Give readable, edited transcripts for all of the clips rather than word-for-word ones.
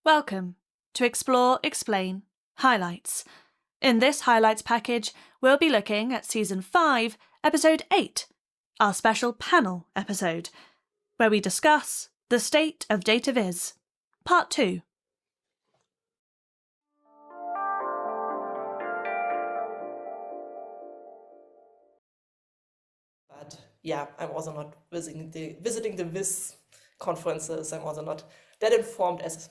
Welcome to Explore, Explain, Highlights. In this Highlights package, we'll be looking at Season 5, Episode 8, our special panel episode, where we discuss the State of Data Viz, Part 2. But yeah, I'm also not visiting the Viz conferences. I'm also not that informed as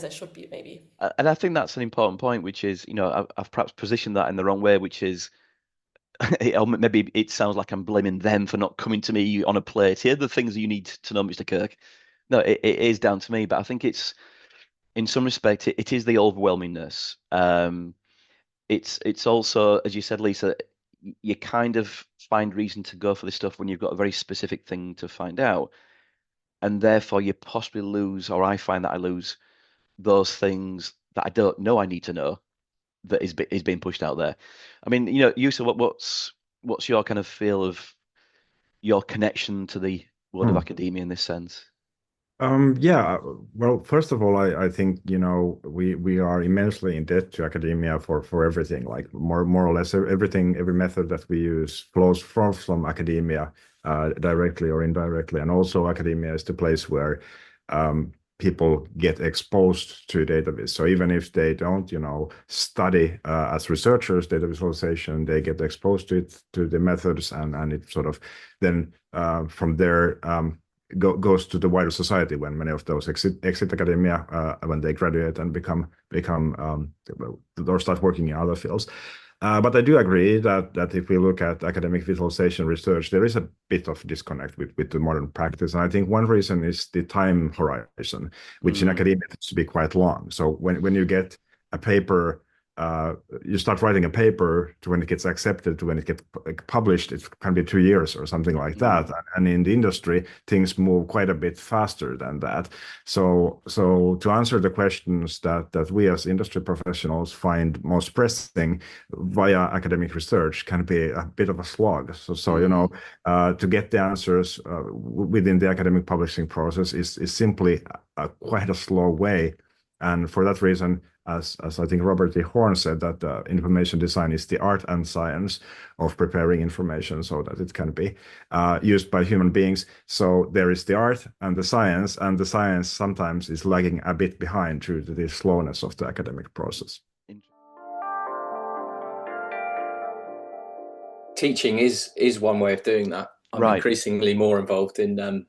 I should be, maybe. And I think that's an important point, which is, I've perhaps positioned that in the wrong way, which is maybe it sounds like I'm blaming them for not coming to me on a plate. Here are the things you need to know, Mr. Kirk. No, it is down to me, but I think it's, in some respect, it is the overwhelmingness. It's also, as you said, Lisa, you kind of find reason to go for this stuff when you've got a very specific thing to find out, and therefore you possibly lose, or I find that I lose those things that I don't know I need to know that is being pushed out there. I mean, Juuso, what's your kind of feel of your connection to the world of academia in this sense? Yeah, well, first of all, I think, we are immensely in debt to academia for everything, like more or less everything, every method that we use flows from academia, directly or indirectly. And also academia is the place where people get exposed to data viz. So even if they don't, study as researchers data visualization, they get exposed to it, to the methods, and it sort of then from there goes to the wider society when many of those exit academia when they graduate and become or start working in other fields. But I do agree that if we look at academic visualization research, there is a bit of disconnect with the modern practice. And I think one reason is the time horizon, which in academia tends to be quite long. So when you get a paper, you start writing a paper to when it gets accepted to when it gets published, it can be 2 years or something like that. And in the industry, things move quite a bit faster than that. So to answer the questions that we as industry professionals find most pressing via academic research can be a bit of a slog. To get the answers within the academic publishing process is simply quite a slow way. And for that reason, as I think Robert E. Horn said, that information design is the art and science of preparing information so that it can be used by human beings. So there is the art and the science sometimes is lagging a bit behind due to the slowness of the academic process. Teaching is one way of doing that. I'm increasingly more involved in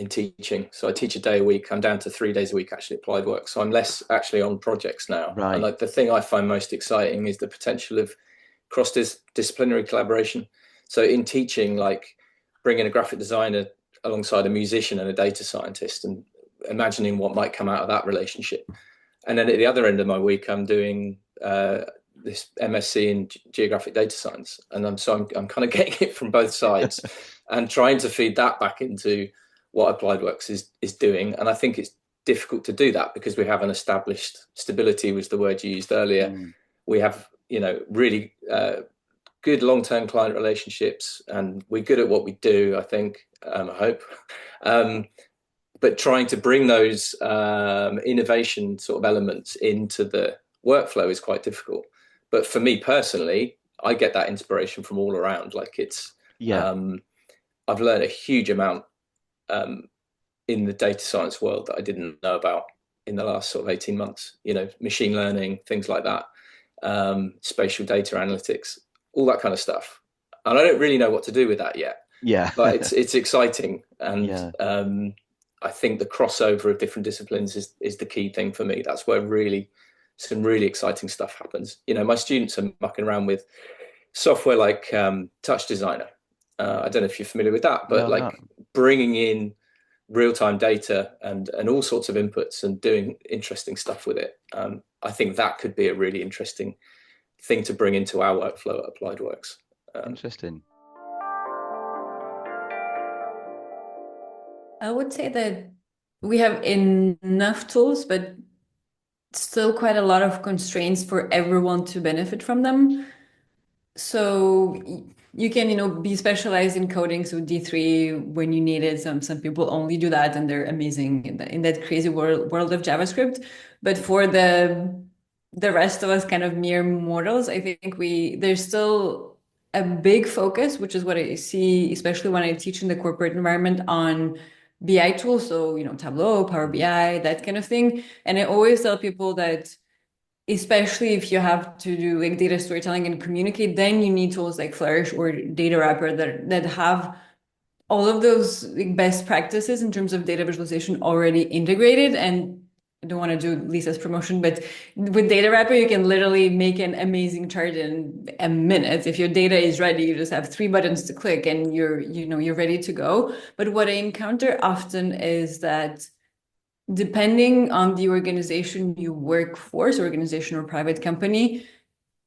teaching. So I teach a day a week. I'm down to 3 days a week actually applied work. So I'm less actually on projects now. Right. And like the thing I find most exciting is the potential of cross-disciplinary collaboration. So in teaching, like bringing a graphic designer alongside a musician and a data scientist and imagining what might come out of that relationship. And then at the other end of my week, I'm doing this MSc in geographic data science. And I'm kind of getting it from both sides and trying to feed that back into what Applied Works is doing. And I think it's difficult to do that because we have an established stability, was the word you used earlier. We have, really good long-term client relationships, and we're good at what we do, I think, I hope. But trying to bring those innovation sort of elements into the workflow is quite difficult. But for me personally, I get that inspiration from all around. Like I've learned a huge amount in the data science world that I didn't know about in the last sort of 18 months, machine learning, things like that, spatial data analytics, all that kind of stuff. And I don't really know what to do with that yet. Yeah. But it's exciting. And I think the crossover of different disciplines is the key thing for me. That's where some really exciting stuff happens. My students are mucking around with software like Touch Designer. I don't know if you're familiar with that, but bringing in real-time data and all sorts of inputs and doing interesting stuff with it. I think that could be a really interesting thing to bring into our workflow at Applied Works. Interesting. I would say that we have enough tools, but still quite a lot of constraints for everyone to benefit from them. So you can, be specialized in coding. So D3 when you need it. Some people only do that, and they're amazing in that crazy world of JavaScript. But for the rest of us, kind of mere mortals, I think there's still a big focus, which is what I see, especially when I teach in the corporate environment, on BI tools. So Tableau, Power BI, that kind of thing. And I always tell people that, especially if you have to do like data storytelling and communicate, then you need tools like Flourish or DataWrapper that have all of those like best practices in terms of data visualization already integrated. And I don't want to do Lisa's promotion, but with DataWrapper, you can literally make an amazing chart in a minute. If your data is ready, you just have 3 buttons to click and you're ready to go. But what I encounter often is that, depending on the organization you work for, so organization or private company,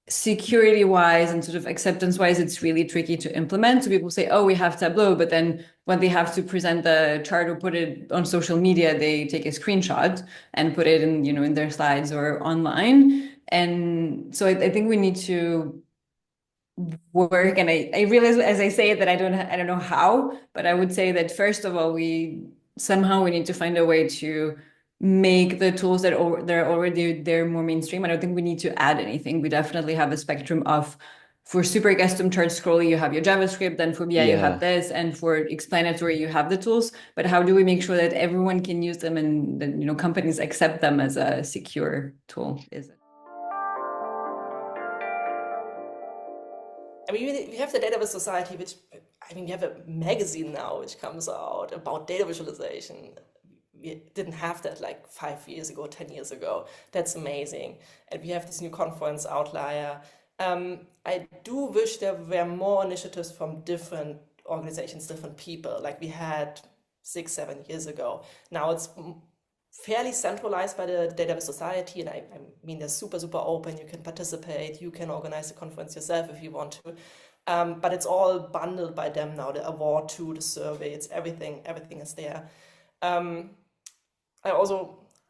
security-wise and sort of acceptance-wise, it's really tricky to implement. So people say, oh, we have Tableau, but then when they have to present the chart or put it on social media, they take a screenshot and put it in their slides or online. And so I think we need to work, and I realize as I say it that I don't know how, but I would say that first of all, we need to find a way to make the tools that are already there more mainstream. I don't think we need to add anything. We definitely have a spectrum of, for super custom chart scrolling, you have your JavaScript, then for BI you have this, and for explanatory you have the tools. But how do we make sure that everyone can use them and that companies accept them as a secure tool? Is it? I mean, we have the Data Viz Society, which, we have a magazine now which comes out about data visualization. We didn't have that like 5 years ago, 10 years ago. That's amazing. And we have this new conference, Outlier. I do wish there were more initiatives from different organizations, different people, like we had 6-7 years ago. Now it's fairly centralized by the Data Viz Society, and I mean they're super open. You can participate, you can organize the conference yourself if you want to, but it's all bundled by them now. The award too, the survey, it's everything is there.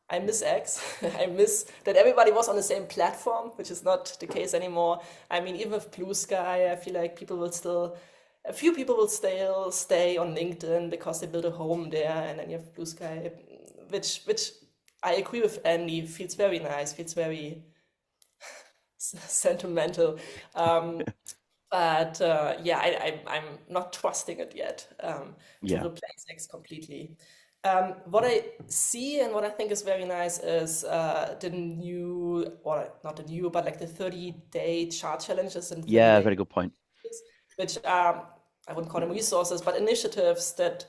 I miss X. I miss that everybody was on the same platform, which is not the case anymore. I mean, even with Blue Sky, I feel like a few people will still stay on LinkedIn because they build a home there, and then you have Blue Sky, which I agree with Andy, feels very nice, feels very sentimental. But I'm not trusting it yet to replace X completely. What I see and what I think is very nice is the new, or not the new, but like the 30-day chart challenges. And very good point. Which I wouldn't call them resources, but initiatives that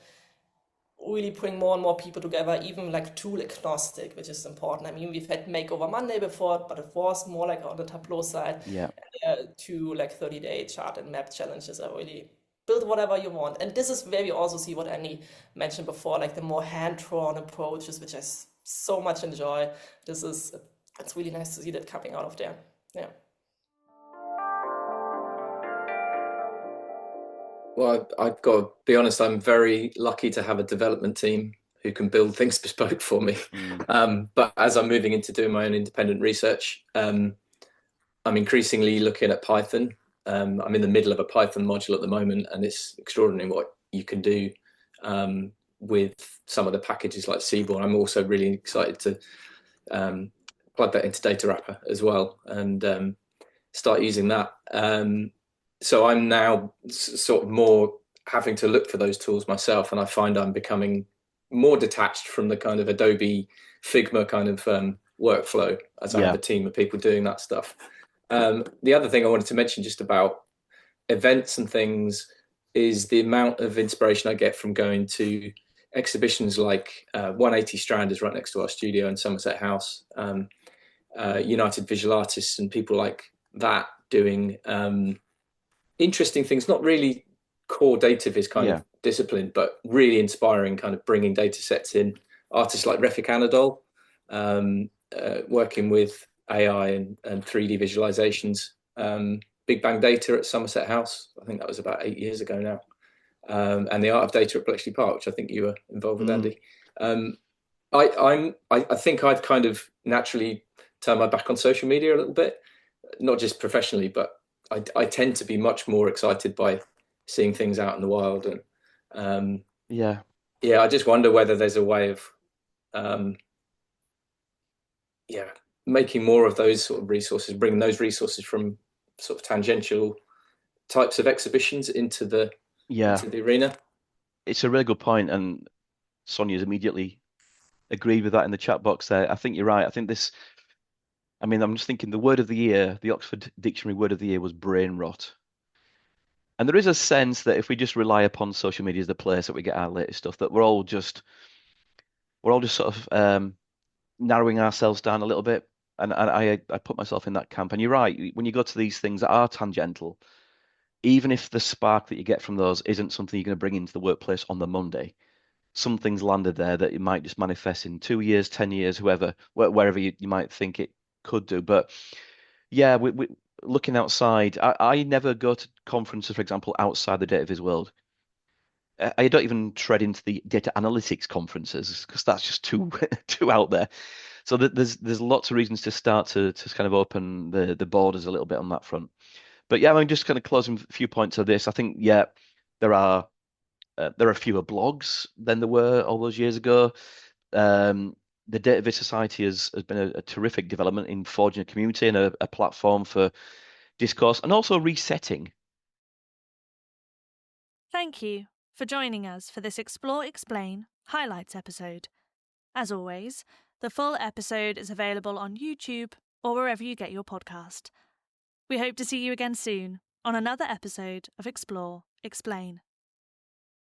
really bring more and more people together, even like tool agnostic, which is important. I mean, we've had Makeover Monday before, but it was more like on the Tableau side. To like 30-day chart and map challenges are really build whatever you want. And this is where we also see what Andy mentioned before, like the more hand-drawn approaches, which I so much enjoy. It's really nice to see that coming out of there. Yeah. Well, I've got to be honest, I'm very lucky to have a development team who can build things bespoke for me. But as I'm moving into doing my own independent research, I'm increasingly looking at Python. I'm in the middle of a Python module at the moment, and it's extraordinary what you can do with some of the packages like Seaborn. I'm also really excited to plug that into DataWrapper as well and start using that. So I'm now sort of more having to look for those tools myself, and I find I'm becoming more detached from the kind of Adobe Figma kind of workflow as I have a team of people doing that stuff. The other thing I wanted to mention just about events and things is the amount of inspiration I get from going to exhibitions like 180 Strand is right next to our studio in Somerset House, United Visual Artists and people like that doing interesting things, not really core data viz kind of discipline, but really inspiring, kind of bringing data sets in. Artists like Refik Anadol, working with AI and 3D visualizations. Big Bang Data at Somerset House, I think that was about 8 years ago now. And the Art of Data at Bletchley Park, which I think you were involved with, Andy. I think I've kind of naturally turned my back on social media a little bit, not just professionally, but I tend to be much more excited by seeing things out in the wild, and Yeah. I just wonder whether there's a way of making more of those sort of resources, bringing those resources from sort of tangential types of exhibitions into the arena. It's a really good point, and Sonia's immediately agreed with that in the chat box there. I think you're right. I think this, I mean, I'm just thinking the word of the year, the Oxford Dictionary word of the year was brain rot. And there is a sense that if we just rely upon social media as the place that we get our latest stuff, that we're all just sort of narrowing ourselves down a little bit. And I put myself in that camp. And you're right, when you go to these things that are tangential, even if the spark that you get from those isn't something you're going to bring into the workplace on the Monday, something's landed there that it might just manifest in 2 years, 10 years, wherever you might think it could do. But yeah, we looking outside, I never go to conferences, for example, outside the Data Viz world. I don't even tread into the data analytics conferences because that's just too too out there. So there's lots of reasons to start to kind of open the borders a little bit on that front. But yeah, I mean, just kind of closing a few points of this. I think there are fewer blogs than there were all those years ago. The Data Viz Society has been a terrific development in forging a community and a platform for discourse and also resetting. Thank you for joining us for this Explore Explain highlights episode. As always, the full episode is available on YouTube or wherever you get your podcast. We hope to see you again soon on another episode of Explore Explain.